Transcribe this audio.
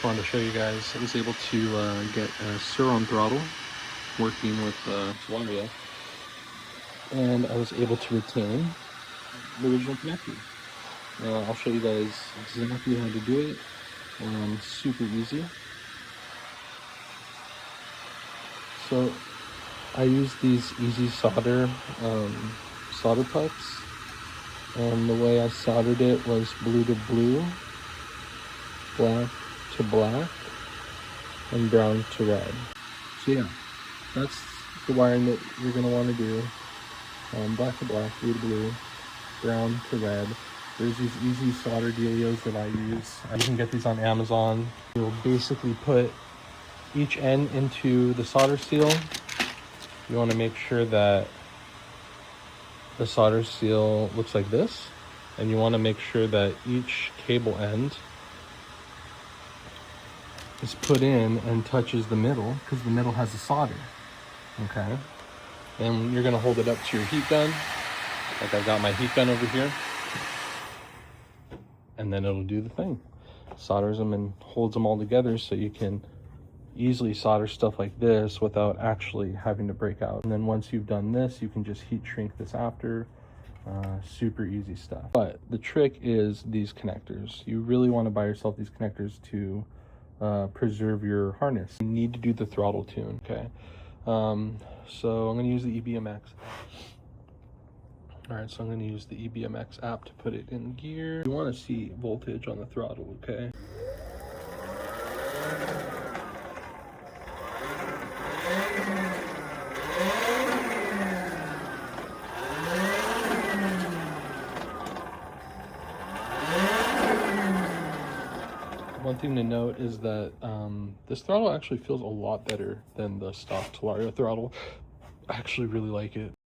wanted to show you guys. I was able to get a Surron throttle working with Talaria, and I was able to retain the original connector. I'll show you guys exactly how to do it. Super easy. So I use these easy solder solder pucks, and the way I soldered it was blue to blue, black to black, and brown to red. So yeah, that's the wiring that you're going to want to do. Black to black, blue to blue, brown to red. There's these easy solder dealios that I use. You can get these on Amazon. You'll basically put each end into the solder seal. You want to make sure that the solder seal looks like this, and you want to make sure that each cable end is put in and touches the middle, because the middle has the solder. Okay, and you're going to hold it up to your heat gun, like I've got my heat gun over here, and then it'll do the thing. Solders them and holds them all together, so you can easily solder stuff like this without actually having to break out. And then once you've done this, you can just heat shrink this after. Super easy stuff. But the trick is these connectors. You really want to buy yourself these connectors to preserve your harness. You need to do the throttle tune. Okay, so I'm going to use the EBMX. All right, so I'm going to use the EBMX app to put it in gear. You want to see voltage on the throttle, okay? One thing to note is that this throttle actually feels a lot better than the stock Talaria throttle. I actually really like it.